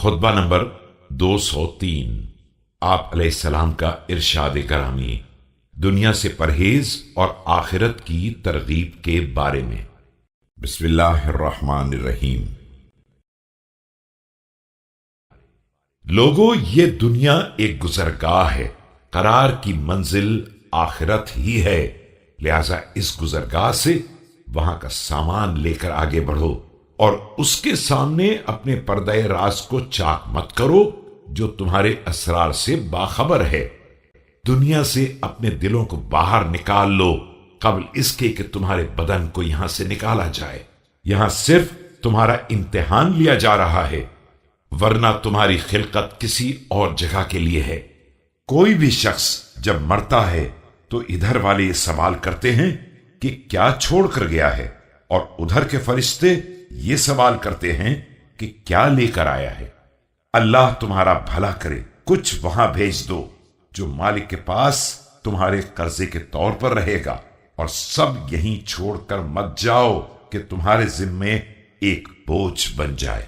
خطبہ نمبر 203۔ آپ علیہ السلام کا ارشاد کرامی دنیا سے پرہیز اور آخرت کی ترغیب کے بارے میں۔ بسم اللہ الرحمن الرحیم۔ لوگو، یہ دنیا ایک گزرگاہ ہے، قرار کی منزل آخرت ہی ہے، لہذا اس گزرگاہ سے وہاں کا سامان لے کر آگے بڑھو اور اس کے سامنے اپنے پردہ راز کو چاک مت کرو جو تمہارے اسرار سے باخبر ہے۔ دنیا سے اپنے دلوں کو باہر نکال لو قبل اس کے کہ تمہارے بدن کو یہاں سے نکالا جائے۔ یہاں صرف تمہارا امتحان لیا جا رہا ہے، ورنہ تمہاری خلقت کسی اور جگہ کے لیے ہے۔ کوئی بھی شخص جب مرتا ہے تو ادھر والے یہ سوال کرتے ہیں کہ کیا چھوڑ کر گیا ہے، اور ادھر کے فرشتے یہ سوال کرتے ہیں کہ کیا لے کر آیا ہے۔ اللہ تمہارا بھلا کرے، کچھ وہاں بھیج دو جو مالک کے پاس تمہارے قرضے کے طور پر رہے گا، اور سب یہیں چھوڑ کر مت جاؤ کہ تمہارے ذمے ایک بوجھ بن جائے۔